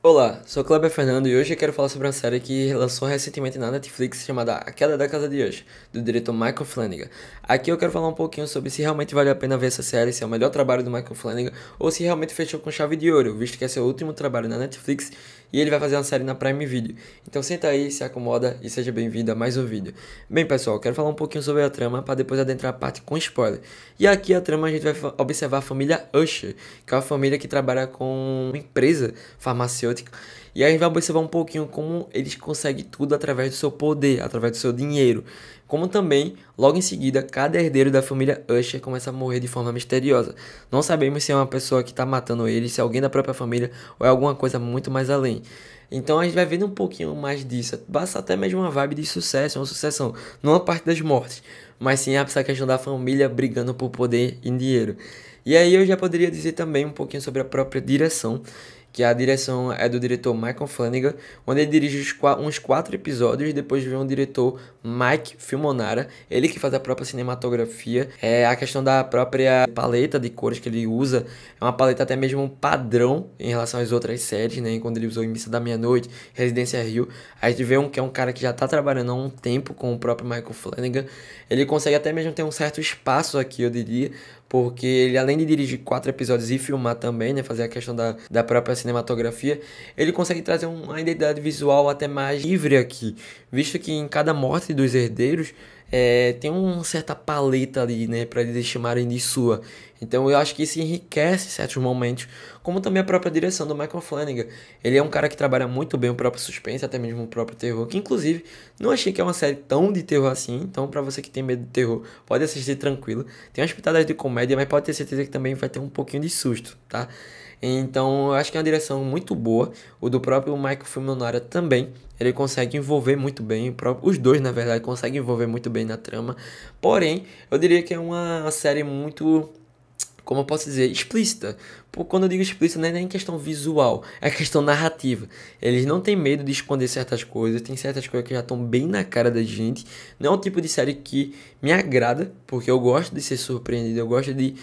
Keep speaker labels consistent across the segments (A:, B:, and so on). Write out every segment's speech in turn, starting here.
A: Olá, sou Kleber Fernando e hoje eu quero falar sobre uma série que lançou recentemente na Netflix chamada A Queda da Casa de Usher, do diretor Michael Flanagan. Aqui eu quero falar um pouquinho sobre se realmente vale a pena ver essa série, se é o melhor trabalho do Michael Flanagan ou se realmente fechou com chave de ouro, visto que é seu último trabalho na Netflix e ele vai fazer uma série na Prime Video. Então senta aí, se acomoda e seja bem-vindo a mais um vídeo. Bem pessoal, eu quero falar um pouquinho sobre a trama para depois adentrar a parte com spoiler. E aqui a trama a gente vai observar a família Usher, que é uma família que trabalha com uma empresa farmacêutica. E aí a gente vai observar um pouquinho como eles conseguem tudo através do seu poder, através do seu dinheiro. Como também, logo em seguida, cada herdeiro da família Usher começa a morrer de forma misteriosa. Não sabemos se é uma pessoa que está matando eles, se é alguém da própria família ou é alguma coisa muito mais além. Então a gente vai vendo um pouquinho mais disso. Basta até mesmo uma vibe de sucesso, uma sucessão. Não a parte das mortes, mas sim essa questão da família brigando por poder e dinheiro. E aí eu já poderia dizer também um pouquinho sobre a própria direção, que a direção é do diretor Michael Flanagan, onde ele dirige uns 4 episódios, depois vem o diretor Mike Filmonara, ele que faz a própria cinematografia, a questão da própria paleta de cores que ele usa, é uma paleta até mesmo padrão em relação às outras séries, né, quando ele usou em Missa da Meia-Noite, Residência Rio, a gente vê que é um cara que já está trabalhando há um tempo com o próprio Michael Flanagan, ele consegue até mesmo ter um certo espaço aqui, eu diria, porque ele, além de dirigir 4 episódios e filmar também, né, fazer a questão da própria cinematografia, ele consegue trazer uma identidade visual até mais livre aqui, visto que em cada morte dos herdeiros tem uma certa paleta ali, né, para eles chamarem de sua. Então eu acho que isso enriquece certos momentos, como também a própria direção do Michael Flanagan. Ele é um cara que trabalha muito bem o próprio suspense, até mesmo o próprio terror, que inclusive não achei que é uma série tão de terror assim, então para você que tem medo de terror, pode assistir tranquilo. Tem umas pitadas de comédia, mas pode ter certeza que também vai ter um pouquinho de susto, tá? Então, eu acho que é uma direção muito boa. O do próprio Michael Filmonara também. Ele consegue envolver muito bem. Os dois, na verdade, conseguem envolver muito bem na trama. Porém, eu diria que é uma série muito, como eu posso dizer, explícita. Quando eu digo explícita, não é nem questão visual, é questão narrativa. Eles não têm medo de esconder certas coisas, tem certas coisas que já estão bem na cara da gente. Não é um tipo de série que me agrada, porque eu gosto de ser surpreendido, eu gosto de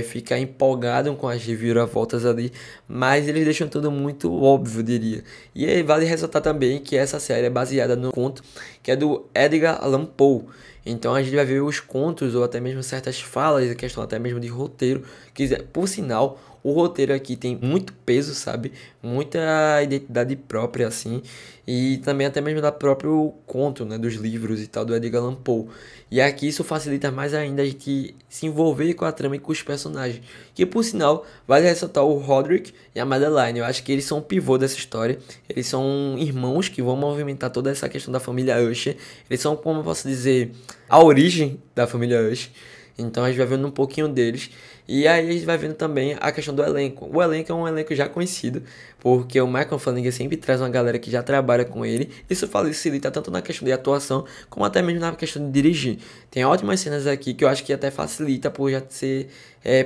A: ficar empolgado com as reviravoltas ali, mas eles deixam tudo muito óbvio, eu diria. E aí vale ressaltar também que essa série é baseada no conto que é do Edgar Allan Poe. Então a gente vai ver os contos ou até mesmo certas falas, a questão até mesmo de roteiro, que por sinal, o roteiro aqui tem muito peso, sabe? Muita identidade própria assim, e também até mesmo da próprio conto, né, dos livros e tal do Edgar Allan Poe. E aqui isso facilita mais ainda a gente se envolver com a trama e com os personagens, que por sinal vale ressaltar o Roderick e a Madeline. Eu acho que eles são o pivô dessa história. Eles são irmãos que vão movimentar toda essa questão da família Usher. Eles são, como eu posso dizer, a origem da família Usher. Então a gente vai vendo um pouquinho deles. E aí a gente vai vendo também a questão do elenco. O elenco é um elenco já conhecido, porque o Michael Flanagan sempre traz uma galera que já trabalha com ele. Isso facilita tanto na questão de atuação, como até mesmo na questão de dirigir. Tem ótimas cenas aqui que eu acho que até facilita por já ser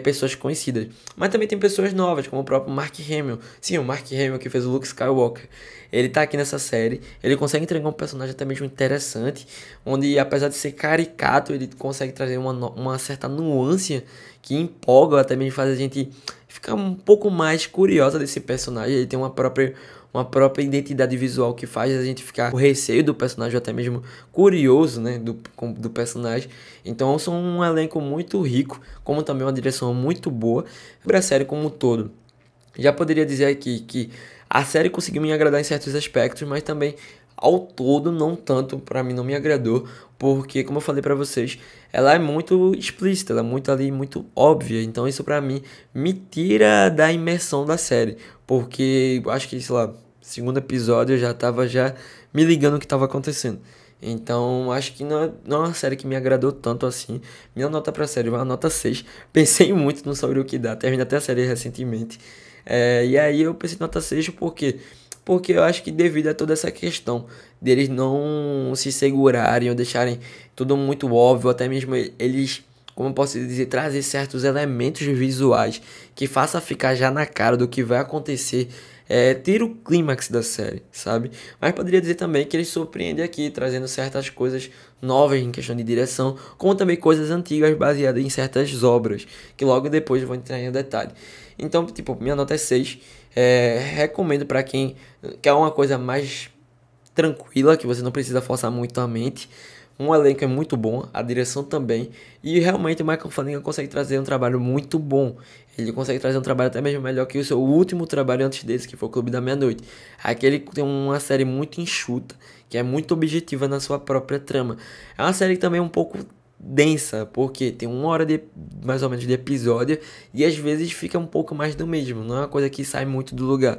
A: pessoas conhecidas. Mas também tem pessoas novas, como o próprio Mark Hamill. Sim, o Mark Hamill que fez o Luke Skywalker. Ele tá aqui nessa série, ele consegue entregar um personagem até mesmo interessante, onde apesar de ser caricato, ele consegue trazer uma certa nuance que empolga, até mesmo faz a gente ficar um pouco mais curiosa desse personagem. Ele tem uma própria identidade visual que faz a gente ficar com receio do personagem, ou até mesmo curioso, né, do personagem. Então são um elenco muito rico, como também uma direção muito boa sobre a série como um todo. Já poderia dizer aqui que a série conseguiu me agradar em certos aspectos, mas também ao todo não tanto, pra mim não me agradou, porque como eu falei pra vocês, ela é muito explícita, ela é muito ali, muito óbvia, então isso pra mim me tira da imersão da série, porque eu acho que, sei lá, segundo episódio eu já tava me ligando o que tava acontecendo. Então, acho que não é uma série que me agradou tanto assim. Minha nota pra série vai uma nota 6. Pensei muito no sobre o que dá. Terminei até a série recentemente. E aí eu pensei em nota 6 por quê? Porque eu acho que devido a toda essa questão deles não se segurarem ou deixarem tudo muito óbvio, até mesmo eles, como eu posso dizer, trazer certos elementos visuais que faça ficar já na cara do que vai acontecer, tira o clímax da série, sabe? Mas poderia dizer também que ele surpreende aqui, trazendo certas coisas novas em questão de direção, como também coisas antigas baseadas em certas obras, que logo depois eu vou entrar em detalhe. Então, tipo, minha nota é 6. Recomendo para quem quer uma coisa mais tranquila, que você não precisa forçar muito a mente. Um elenco é muito bom, a direção também. E realmente o Michael Flanagan consegue trazer um trabalho muito bom. Ele consegue trazer um trabalho até mesmo melhor que o seu último trabalho antes desse, que foi o Clube da Meia-Noite. Aqui ele tem uma série muito enxuta, que é muito objetiva na sua própria trama. É uma série também um pouco densa, porque tem 1 hora de mais ou menos de episódio e às vezes fica um pouco mais do mesmo, não é uma coisa que sai muito do lugar.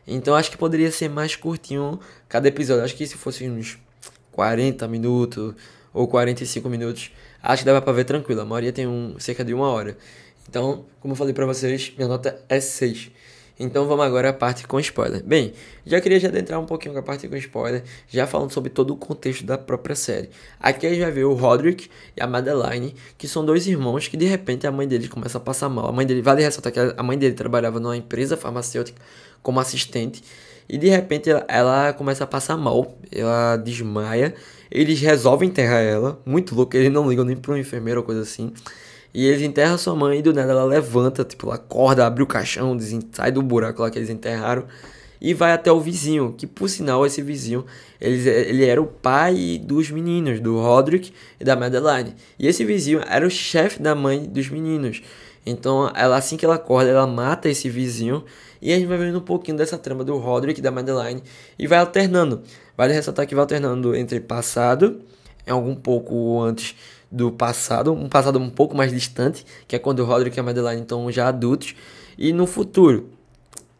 A: Então acho que poderia ser mais curtinho cada episódio. Acho que se fosse uns 40 minutos ou 45 minutos, acho que dava pra ver tranquilo. A maioria tem cerca de 1 hora. Então, como eu falei pra vocês, minha nota é 6. Então vamos agora à parte com spoiler. Bem, já queria já adentrar um pouquinho com a parte com spoiler, já falando sobre todo o contexto da própria série. Aqui a gente vai ver o Roderick e a Madeline, que são dois irmãos que de repente a mãe deles começa a passar mal. A mãe dele, vale ressaltar que a mãe dele trabalhava numa empresa farmacêutica como assistente, e de repente ela começa a passar mal, ela desmaia, eles resolvem enterrar ela, muito louco, eles não ligam nem para um enfermeiro ou coisa assim. E eles enterram sua mãe e do nada ela levanta, tipo, ela acorda, abre o caixão, sai do buraco lá que eles enterraram e vai até o vizinho, que por sinal esse vizinho, ele era o pai dos meninos, do Roderick e da Madeline. E esse vizinho era o chefe da mãe dos meninos. Então, ela, assim que ela acorda, ela mata esse vizinho. E a gente vai vendo um pouquinho dessa trama do Roderick e da Madeline. E vai alternando. Vale ressaltar que vai alternando entre passado, é algum pouco antes do passado, um passado um pouco mais distante, que é quando o Roderick e a Madeline estão já adultos, e no futuro.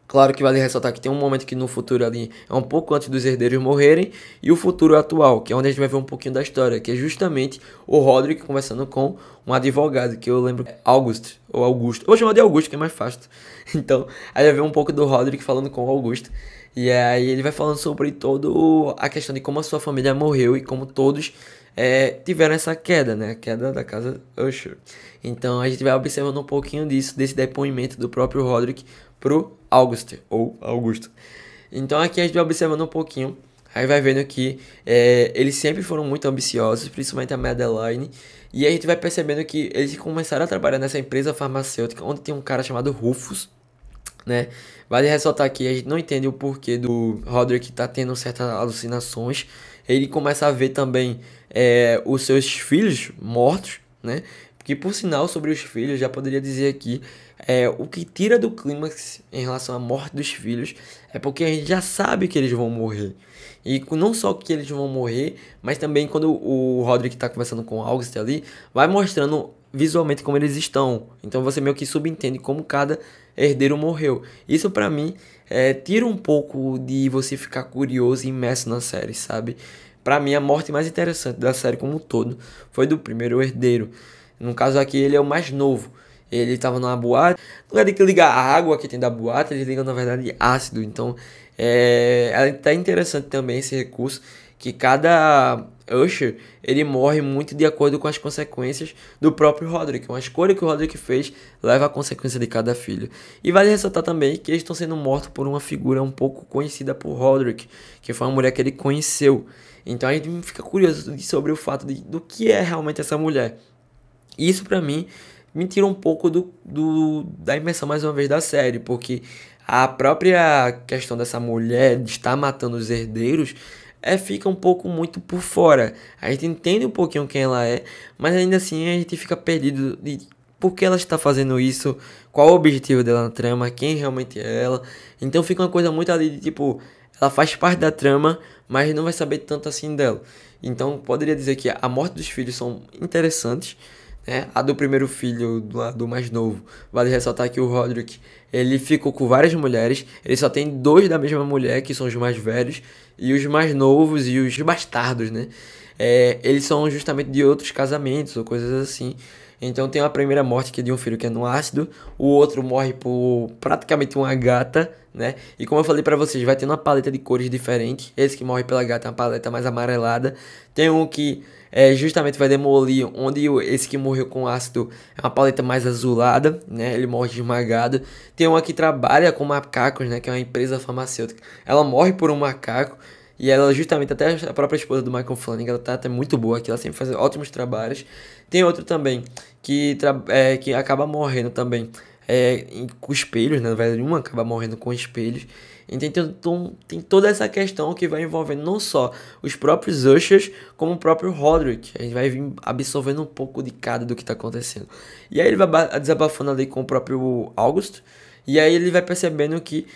A: Claro que vale ressaltar que tem um momento que no futuro ali é um pouco antes dos herdeiros morrerem, e o futuro atual, que é onde a gente vai ver um pouquinho da história, que é justamente o Roderick conversando com um advogado, que eu lembro, August, ou Augusto. Eu vou chamar de Augusto, que é mais fácil. Então, aí vai ver um pouco do Roderick falando com o Augusto, e aí ele vai falando sobre toda a questão de como a sua família morreu e como todos tiveram essa queda, né? A queda da casa Usher. Então a gente vai observando um pouquinho disso, desse depoimento do próprio Roderick pro August, ou Augusto. Então aqui a gente vai observando um pouquinho, aí vai vendo que eles sempre foram muito ambiciosos, principalmente a Madeline, e a gente vai percebendo que eles começaram a trabalhar nessa empresa farmacêutica, onde tem um cara chamado Rufus, né? Vale ressaltar que a gente não entende o porquê do Roderick tá tendo certas alucinações. Ele começa a ver também os seus filhos mortos, né? Que por sinal, sobre os filhos, já poderia dizer aqui, o que tira do clímax em relação à morte dos filhos é porque a gente já sabe que eles vão morrer. E não só que eles vão morrer, mas também quando o Roderick tá conversando com o August ali, vai mostrando visualmente como eles estão. Então você meio que subentende como cada herdeiro morreu. Isso pra mim tira um pouco de você ficar curioso e imerso na série, sabe? Pra mim a morte mais interessante da série como um todo foi do primeiro herdeiro. No caso aqui ele é o mais novo. Ele estava numa boate. No lugar de que ligar a água que tem da boate, eles ligam na verdade ácido. Então é até interessante também esse recurso, que cada Usher ele morre muito de acordo com as consequências do próprio Roderick. Uma escolha que o Roderick fez leva à consequência de cada filho. E vale ressaltar também que eles estão sendo mortos por uma figura um pouco conhecida por Roderick, que foi uma mulher que ele conheceu. Então a gente fica curioso sobre o fato do que é realmente essa mulher. E isso pra mim me tira um pouco da imersão mais uma vez da série, porque a própria questão dessa mulher de estar matando os herdeiros fica um pouco muito por fora. A gente entende um pouquinho quem ela é, mas ainda assim a gente fica perdido de por que ela está fazendo isso, qual o objetivo dela na trama, quem realmente é ela. Então fica uma coisa muito ali de tipo, ela faz parte da trama, mas não vai saber tanto assim dela. Então poderia dizer que a morte dos filhos são interessantes, né? A do primeiro filho, do mais novo, vale ressaltar que o Roderick, ele ficou com várias mulheres, ele só tem 2 da mesma mulher, que são os mais velhos, e os mais novos e os bastardos, né? Eles são justamente de outros casamentos ou coisas assim. Então tem a primeira morte que é de um filho que é no ácido, o outro morre por praticamente uma gata, né? E como eu falei pra vocês, vai ter uma paleta de cores diferente. Esse que morre pela gata é uma paleta mais amarelada. Tem um que justamente vai demolir, onde esse que morreu com ácido é uma paleta mais azulada, né? Ele morre esmagado. Tem uma que trabalha com macacos, né? Que é uma empresa farmacêutica. Ela morre por um macaco. E ela justamente, até a própria esposa do Michael Flanagan, ela tá até muito boa aqui, ela sempre faz ótimos trabalhos. Tem outro também, que acaba morrendo também, com espelhos, né? Na verdade, uma acaba morrendo com espelhos. Então tem toda essa questão que vai envolvendo não só os próprios Ushers, como o próprio Roderick. A gente vai vir absorvendo um pouco de cada do que tá acontecendo. E aí ele vai desabafando ali com o próprio August. E aí ele vai percebendo que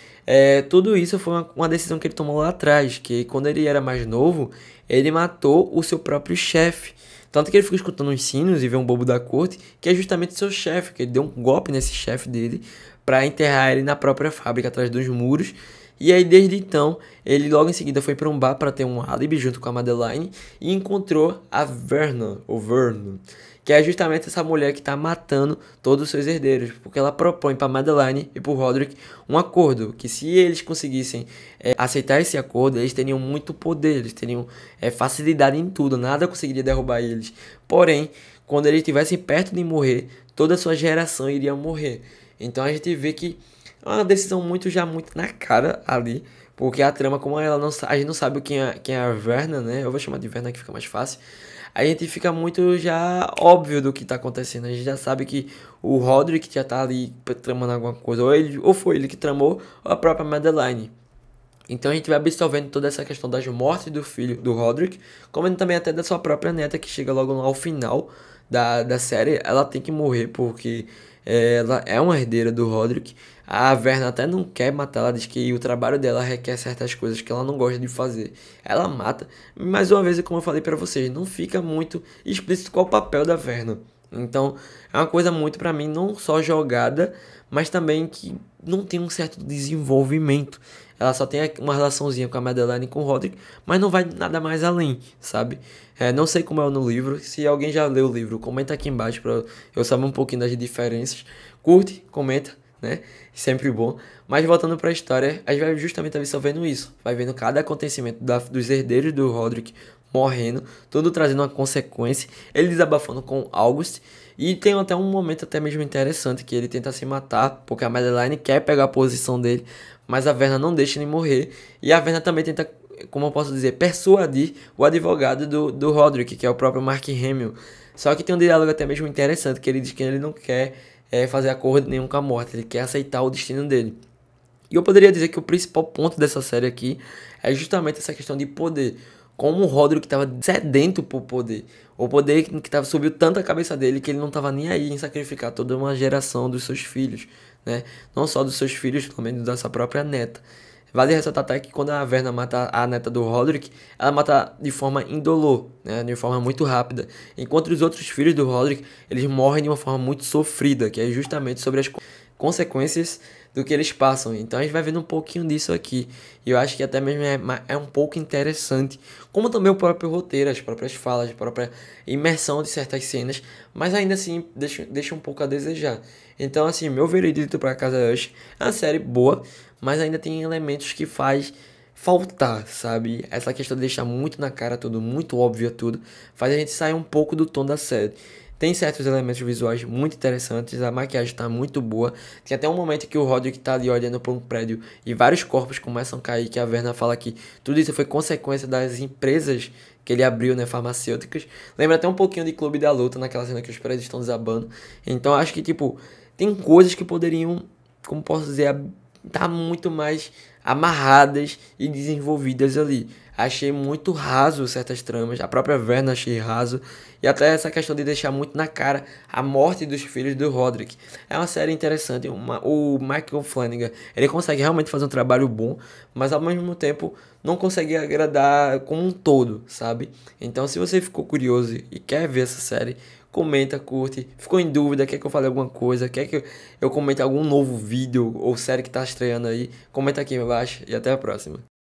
A: tudo isso foi uma decisão que ele tomou lá atrás. Que quando ele era mais novo, ele matou o seu próprio chefe. Tanto que ele fica escutando os sinos e vê um bobo da corte, que é justamente seu chefe, que ele deu um golpe nesse chefe dele para enterrar ele na própria fábrica, atrás dos muros. E aí, desde então, ele logo em seguida foi para um bar para ter um álibi junto com a Madeline e encontrou a Verna, ou Vernon, que é justamente essa mulher que está matando todos os seus herdeiros, porque ela propõe para Madeline e para o Roderick um acordo, que se eles conseguissem aceitar esse acordo, eles teriam muito poder, eles teriam facilidade em tudo, nada conseguiria derrubar eles. Porém, quando eles estivessem perto de morrer, toda a sua geração iria morrer. Então a gente vê que é uma decisão muito na cara ali, porque a trama, como ela não, a gente não sabe quem é a Verna, né? Eu vou chamar de Verna que fica mais fácil. A gente fica muito já óbvio do que tá acontecendo. A gente já sabe que o Roderick já tá ali tramando alguma coisa. Ou foi ele que tramou, ou a própria Madeline. Então a gente vai absorvendo toda essa questão das mortes do filho do Roderick, como também até da sua própria neta, que chega logo ao final da série. Ela tem que morrer porque ela é uma herdeira do Roderick. A Verna até não quer matar, ela diz que o trabalho dela requer certas coisas que ela não gosta de fazer. Ela mata, mais uma vez, como eu falei pra vocês, não fica muito explícito qual o papel da Verna. Então, é uma coisa muito pra mim não só jogada, mas também que não tem um certo desenvolvimento. Ela só tem uma relaçãozinha com a Madeline e com o Roderick, mas não vai nada mais além, sabe? Não sei como é no livro. Se alguém já leu o livro, comenta aqui embaixo pra eu saber um pouquinho das diferenças. Curte, comenta, né? Sempre bom. Mas voltando pra história, a gente vai justamente absorvendo isso. Vai vendo cada acontecimento dos herdeiros do Roderick morrendo, tudo trazendo uma consequência. Ele desabafando com August. E tem até um momento até mesmo interessante que ele tenta se matar, porque a Madeline quer pegar a posição dele, mas a Verna não deixa ele morrer. E a Verna também tenta, como eu posso dizer, persuadir o advogado do Roderick, que é o próprio Mark Hamill. Só que tem um diálogo até mesmo interessante, que ele diz que ele não quer fazer acordo nenhum com a morte, ele quer aceitar o destino dele. E eu poderia dizer que o principal ponto dessa série aqui é justamente essa questão de poder. Como o Roderick estava sedento por poder. O poder que subiu tanto a cabeça dele que ele não estava nem aí em sacrificar toda uma geração dos seus filhos, né? Não só dos seus filhos, também da sua própria neta. Vale ressaltar até que quando a Verna mata a neta do Roderick, ela mata de forma indolor, né? De forma muito rápida. Enquanto os outros filhos do Roderick, eles morrem de uma forma muito sofrida, que é justamente sobre as consequências do que eles passam. Então a gente vai vendo um pouquinho disso aqui. E eu acho que até mesmo é um pouco interessante. Como também o próprio roteiro, as próprias falas, a própria imersão de certas cenas. Mas ainda assim deixa um pouco a desejar. Então assim, meu veredito para Casa Usher é uma série boa, mas ainda tem elementos que faz faltar, sabe? Essa questão de deixar muito na cara tudo, muito óbvio tudo, faz a gente sair um pouco do tom da série. Tem certos elementos visuais muito interessantes, a maquiagem tá muito boa. Tem até um momento que o Roderick tá ali olhando para um prédio e vários corpos começam a cair, que a Verna fala que tudo isso foi consequência das empresas que ele abriu, né, farmacêuticas. Lembra até um pouquinho de Clube da Luta, naquela cena que os prédios estão desabando. Então acho que, tipo, tem coisas que poderiam, como posso dizer, tá muito mais amarradas e desenvolvidas ali. Achei muito raso certas tramas, a própria Verna achei raso, e até essa questão de deixar muito na cara a morte dos filhos do Roderick. É uma série interessante, o Michael Flanagan, ele consegue realmente fazer um trabalho bom, mas ao mesmo tempo não consegue agradar como um todo, sabe? Então se você ficou curioso e quer ver essa série, comenta, curte, ficou em dúvida, quer que eu fale alguma coisa, quer que eu comente algum novo vídeo ou série que tá estreando aí, comenta aqui embaixo e até a próxima.